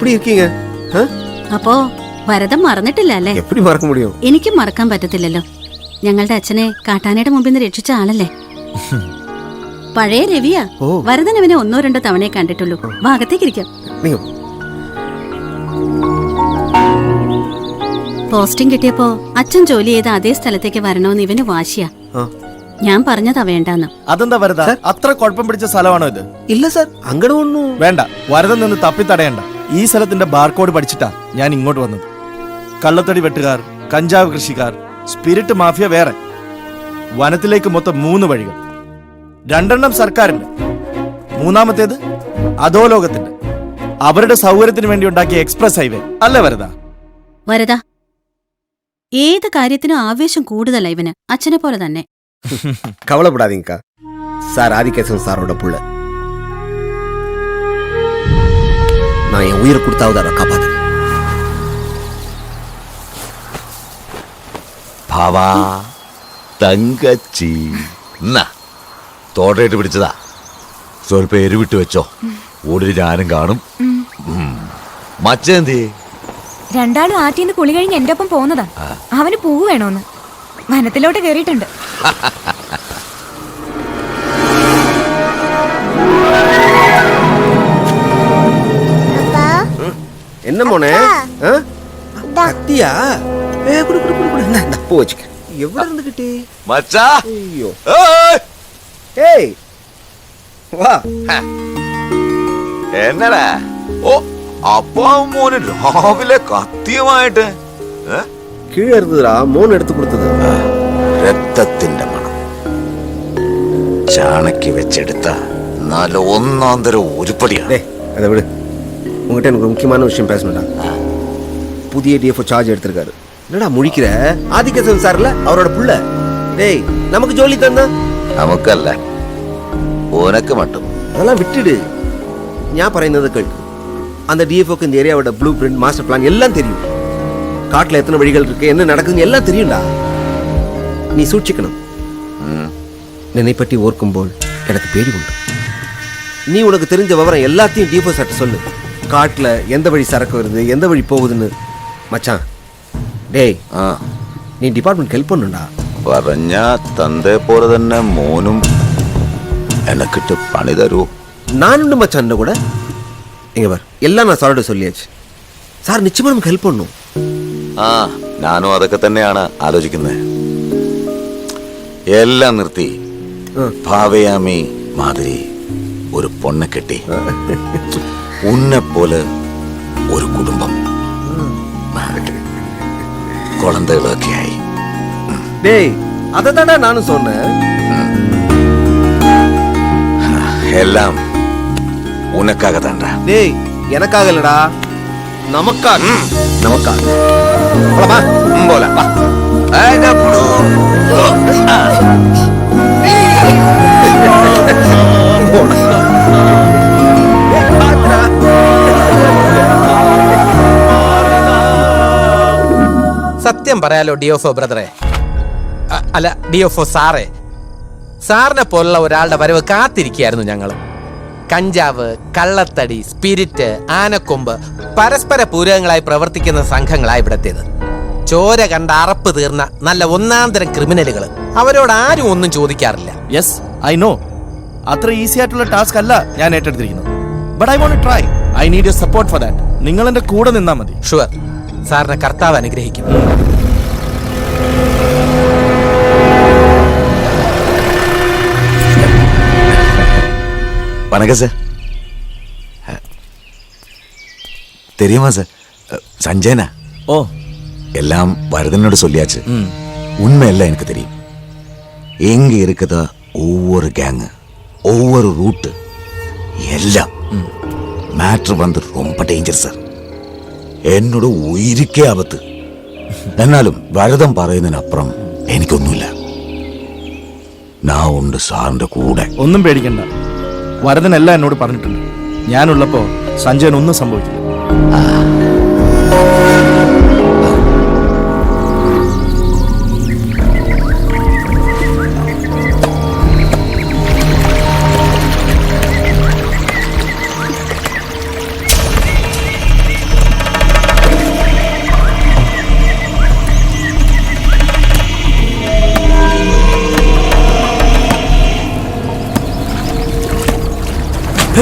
எப்படி இருக்கீங்க? അപ്പോ വരദം മറന്നിട്ടില്ല അല്ലേ? எப்படி மறக்க முடியும்? എനിക്കും മറക്കാൻ പറ്റത്തില്ലല്ലോ. ഞങ്ങളുടെ അച്ഛനെ കാട്ടാനയുടെ മുമ്പിൽ നിന്ന് രക്ഷിച്ച ആളല്ലേ? പഴയ രവിയാ. വരദൻ അവനെ 1-2 തവണയെ കണ്ടിട്ടുള്ളൂ. ഭാഗത്തേക്കിരിക്കാം. പോസ്റ്റിംഗ് കിട്ടിയപ്പോ അച്ഛൻ ജോലി ചെയ്ത അതേ സ്ഥലത്തേക്ക് വരണോന്ന് ഇവന് വാശിയാ. ഞാൻ പറഞ്ഞതാ വേണ്ടാന്ന്. അതെന്താ വരദ? അത്ര കുഴപ്പം പിടിച്ച സ്ഥലമാണോ ഇത്? ഇല്ല സാർ, അങ്ങനെ ഒന്നും വേണ്ട. വരദൻ നിന്ന് തപ്പിത്തടയണ്ട. ഈ സ്ഥലത്തിന്റെ ബാർകോഡ് പഠിച്ചിട്ടാ ഞാൻ ഇങ്ങോട്ട് വന്നത്. കള്ളത്തടി വെട്ടുകാർ, കഞ്ചാവ് കൃഷിക്കാർ, സ്പിരിറ്റ് മാഫിയ വേറെ. വനത്തിലേക്ക് മൊത്തം 3 വഴികൾ. 2 സർക്കാരിന്റെ, 3-മത്തേത് അധോലോകത്തിന്റെ. അവരുടെ സൗകര്യത്തിന് വേണ്ടി ഉണ്ടാക്കിയ എക്സ്പ്രസ് ഹൈവേ അല്ലേ വരദ? വരദ, ഏത് കാര്യത്തിനും ആവേശം കൂടുതലാ ഇവന്. അച്ഛനെ പോലെ തന്നെ. கவலைப்படாதீங்கக்கா. சார் ஆதிகேசவன் சாரோட புள்ள. நான் என் உயிரை கொடுத்தாவது அதை காப்பாத்துறேன். ഭാവാ തങ്കച്ചി തോട്ടയിട്ട് പിടിച്ചതാ. സ്വൽപ്പം എരിവിട്ട് വെച്ചോ. ഓടി ഞാനും കാണും. മച്ചെന്തേ? രണ്ടാളും ആറ്റിന്ന് കുളി കഴിഞ്ഞ് എന്റെ ഒപ്പം പോകുന്നതാ. അവന് പൂവ് വേണോന്ന് വനത്തിലോട്ട് കേറിയിട്ടുണ്ട്. என்ன மோனே? கத்தியா? குடு குடு குடு குடு. இந்த பூ வச்சுக்க. எவ்வளவு இருந்துகிட்டே? மச்சா. ஐயோ. ஏய். வா. എന്നടാ? ഓ, അപ്പോ മോനെ രാവിലെ കത്തിയുമായിട്ട് കീഴെ ഇരുന്നതാ മോൻ എടുത്തു കൊടുത്തത്. രക്തത്തിന്റെ മണം. ചാണക്കി വെച്ചെടുത്ത നല്ല 1-ാം തരം ഉരുപ്പടിയാണ്. அதை விடு. உங்ககிட்ட எனக்கு ஒரு முக்கியமான விஷயம் பேசணும்டா. புதிய டிஎஃப்ஓ சார்ஜ் எடுத்திருக்காரு. என்னடா முழிக்கிற? ஆதிகேசவன் சார்ல அவரோட புள்ள. டேய், நமக்கு ஜோலி தந்தா? നമുക്കല്ല, ഓനക്ക് മട്ടും. அதெல்லாம் விட்டுடு. ഞാൻ പറയുന്നത് കേൾക്ക്. அந்த டிஎஃப்ஓக்கு இந்த ஏரியாவோட ப்ளூ பிரிண்ட், மாஸ்டர் பிளான் எல்லாம் தெரியும். காட்டுல எத்தனை வழிகள் இருக்கு, என்ன நடக்குதுன்னு எல்லாம் தெரியும்டா. நீ சூழ்ச்சிக்கணும். என்னை பற்றி ஓர்க்கும்போது எனக்கு பேடி உண்டு. நீ உனக்கு தெரிஞ்ச விவரம் எல்லாத்தையும் டிஎஃப்ஓ சார்ட்ட சொல்லு. காட்டுல எந்த வழி சரக்கு வருது, எந்த வழி போகுதுன்னு. மச்சான், டேய், நீ டிபார்ட்மெண்ட் ஹெல்ப் பண்ணுடா. പറഞ്ഞ തന്തേ പോലെ തന്നെ മോനും എനക്കിട്ട് പണി തരൂ. நானுண்டு மச்சான் கூட. இங்க பார், எல்லாம் நான் சாரோட சொல்லியாச்சு. சார் நிச்சயமா நமக்கு ஹெல்ப் பண்ணும். ഞാനും അതൊക്കെ തന്നെയാണ് ആലോചിക്കുന്നത്. എല്ലാം നിർത്തി ഭാവയാമി മാതിരി ഒരു പൊണ്ണെ കെട്ടി ഉന്നെപ്പോലെ ഒരു കുടുംബം, കുഴന്തകളൊക്കെ ആയി. டேய், அததான்டா நானும் சொன்னேன். എല്ലാം ഉനക്കാக தான்டா. டேய், எனக்காக இல்லடா, நமக்காக. நமக்காக. போலாமா? போலாம் வா. സത്യം പറയാലോ ഡിഒഫോ ബ്രദറെ, അല്ല ഡിഒഫോ സാറേ, സാറിനെ പോലുള്ള ഒരാളുടെ വരവ് കാത്തിരിക്കുകയായിരുന്നു ഞങ്ങൾ. കഞ്ചാവ്, കള്ളത്തടി, സ്പിരിറ്റ്, ആനക്കൊമ്പ് പരസ്പര പൂരകങ്ങളായി പ്രവർത്തിക്കുന്ന സംഘങ്ങളായി ഇവിടത്തേത്. ചോര കണ്ട അറപ്പ് തീർന്ന നല്ല 1-ാം തരം ക്രിമിനലുകൾ. അവരോട് ആരും ഒന്നും ചോദിക്കാറില്ല. Yes, I know. അത്ര ഈസി ആയിട്ടുള്ള ടാസ്ക് അല്ല ഞാൻ ഏറ്റെടുത്തിരിക്കുന്നത്. But I want to try. I need your support for that. നിങ്ങൾ എന്റെ കൂടെ നിന്നാ മതി. ഷുവർ. സാറിനെ കർത്താവ് അനുഗ്രഹിക്കും. வணக்கம் சார். தெரியுமா சார், சஞ்சயனா? ஓ, எல்லாம் வரதனோட சொல்லியாச்சு. உண்மை எல்லாம் எனக்கு தெரியும். எங்க இருக்குதா ஒவ்வொரு கேங்கு, ஒவ்வொரு ரூட்டு எல்லாம் மேட்ரு வந்து ரொம்ப டேஞ்சர் சார். എന്നോട് ഉയിരിക്കേ ആപത്ത്. എന്നാലും വരദം പറയുന്നതിനപ്പുറം എനിക്കൊന്നുമില്ല. ഞാൻ ഉണ്ട് സാറിന്റെ കൂടെ. ഒന്നും പേടിക്കണ്ട. വരദനെല്ലാം എന്നോട് പറഞ്ഞിട്ടുണ്ട്. ഞാനുള്ളപ്പോ സഞ്ജയൻ ഒന്നും സംഭവിക്കില്ല. DFO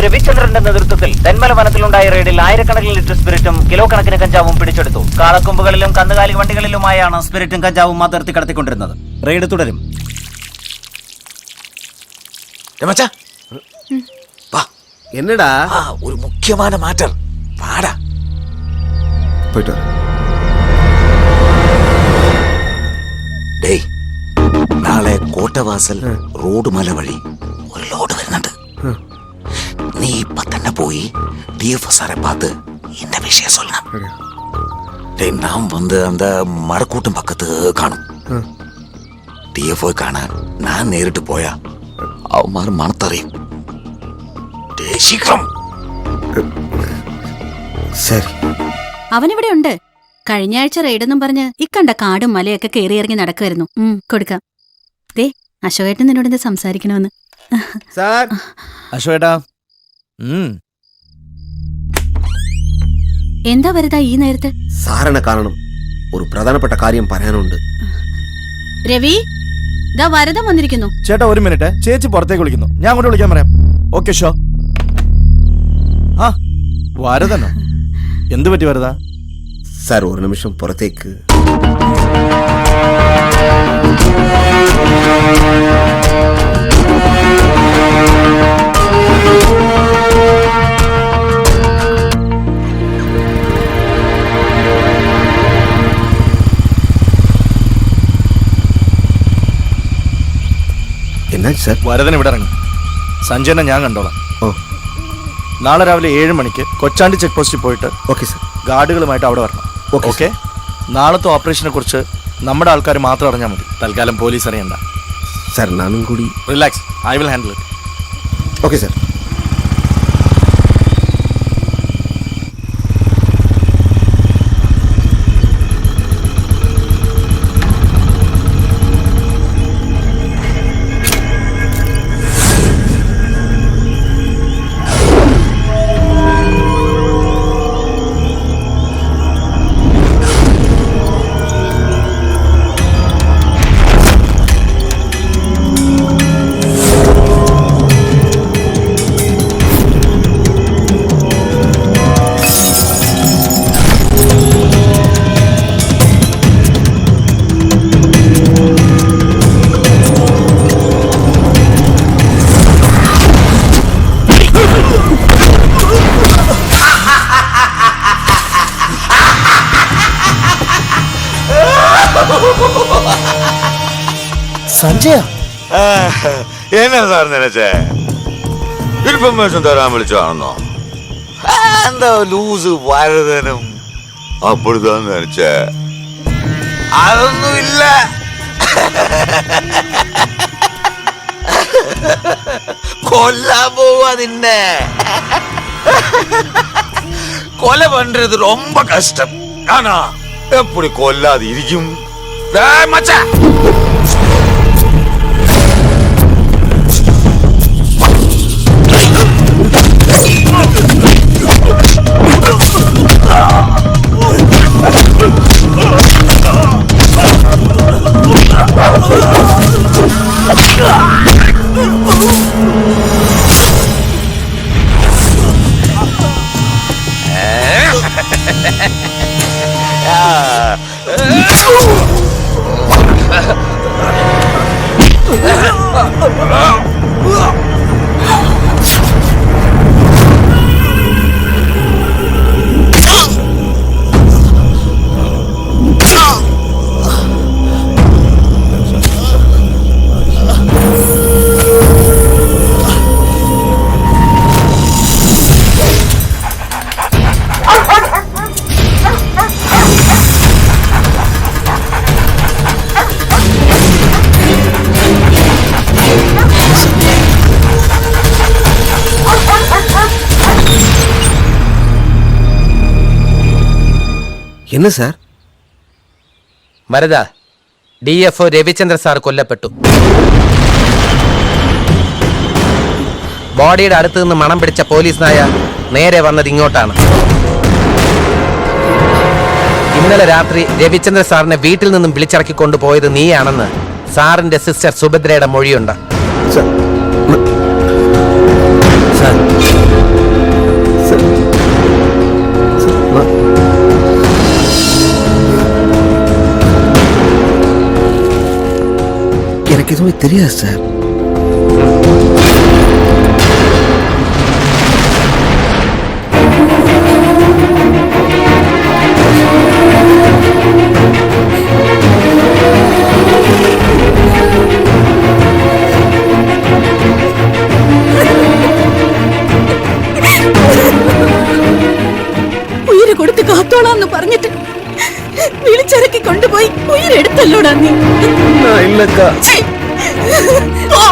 രവിചന്ദ്രന്റെ നേതൃത്വത്തിൽ തെന്മല വനത്തിലുണ്ടായ റെയ്ഡിൽ ആയിരക്കണക്കിന് ലിറ്റർ സ്പിരിറ്റും കിലോ കണക്കിന് കഞ്ചാവും പിടിച്ചെടുത്തു. കാളക്കൊമ്പുകളിലും കന്നുകാലി വണ്ടികളിലുമായാണ് സ്പിരിറ്റും കഞ്ചാവും അതിർത്തി കടത്തിക്കൊണ്ടിരുന്നത്. റെയ്ഡ് തുടരും. എന്നടാ ഒരു മുഖ്യമായ മാറ്റർ പാടാ. പോയിട്ട് വരാം. ഡേയ്, നാളെ കോട്ടവാസൽ റോഡ് മല വഴി ഒരു ലോഡ് വരുന്നുണ്ട്. നീ ഇപ്പൊ തന്നെ പോയി DFO സാറെ பார்த்து இந்த விஷயம் சொல்லணும். டேய், நாம் வந்து அந்த மரக்கூட்டம் பக்கத்து காணும். DFO കാണാൻ ഞാൻ നേരിട്ട് പോയാ അവന്മാർ മണത്തറിയും. ഡേയ്, ശീഘ്രം. ശരി. അവനിവിടെ ഉണ്ട്. കഴിഞ്ഞ ആഴ്ച റെയ്ഡെന്നും പറഞ്ഞ് ഇക്കണ്ട കാടും മലയൊക്കെ കയറിയിറങ്ങി നടക്കുമായിരുന്നു. കൊടുക്കാം. ദേ, അശോകേട്ടൻ നിന്നോട് എന്താ സംസാരിക്കണമെന്ന്. സാർ, അശോകേട്ടാ. എന്താ വരുതാ ഈ നേരത്ത്? സാറിനെ കാണണം. ഒരു പ്രധാനപ്പെട്ട കാര്യം പറയാനുണ്ട്. രവി, ദാ വരദം വന്നിരിക്കുന്നു. ചേട്ടാ, ഒരു മിനിറ്റ്. ചേച്ചി പുറത്തേക്ക് വിളിക്കുന്നു. ഞാൻ അങ്ങോട്ട് വിളിക്കാൻ പറയാം. Okay, show. ആ, വരദനോ? എന്ത് പറ്റി വരദ? സാർ, ഒരു നിമിഷം പുറത്തേക്ക്. എന്നാ സാർ? വരദൻ ഇവിടെ ഇറങ്ങി. സഞ്ജയനെ ഞാൻ കണ്ടോളാം. ഓ, നാളെ രാവിലെ 7 മണിക്ക് കൊച്ചാണ്ടി ചെക്ക് പോസ്റ്റിൽ പോയിട്ട് ഓക്കെ സാർ. ഗാർഡുകളുമായിട്ട് അവിടെ വരണം. Okay, okay. നാളത്തെ ഓപ്പറേഷനെ കുറിച്ച് നമ്മുടെ ആൾക്കാർ മാത്രം അറിഞ്ഞാൽ മതി. തൽക്കാലം പോലീസ് അറിയണ്ട. സാർ, നാനും കൂടി. Relax, I will handle it. Okay sir. Sanjaya, എന്നാ സാർ നിനച്ചേ? ഇൻഫർമേഷൻ തരാൻ വിളിച്ചാണെന്നോ? എന്താ ലൂസ് വരദനും അപ്പോഴത്താന്ന് നിനച്ചേ? അതൊന്നുമില്ല. കൊല്ലാൻ പോവാ നിന്നെ. കൊല പண்றது ரொம்ப கஷ்டம். ஆனா எப்படி கொல்லாது இருக்கும்? மச்சா, என்ன sir? Varada, DFO Ravichandra sir കൊല്ലപ്പെട്ടു. ബോഡിയുടെ അടുത്ത് നിന്ന് മണം പിടിച്ച പോലീസ് നായ നേരെ വന്നത് ഇങ്ങോട്ടാണ്. ഇന്നലെ രാത്രി രവിചന്ദ്ര സാറിനെ വീട്ടിൽ നിന്നും വിളിച്ചിറക്കി കൊണ്ടുപോയത് നീയാണെന്ന് സാറിന്റെ സിസ്റ്റർ സുഭദ്രയുടെ മൊഴിയുണ്ട്. சார் சார் சார் எனக்கு எதுவுமே தெரியாது சார். ഉയിര് കൊടുത്ത് കാത്തോളാന്ന് പറഞ്ഞിട്ട് വിളിച്ചിറക്കി കൊണ്ടുപോയി ഉയിരെടുത്തല്ലോടാ നീ. நான் இல்லக்கா. ഛീ! പോ.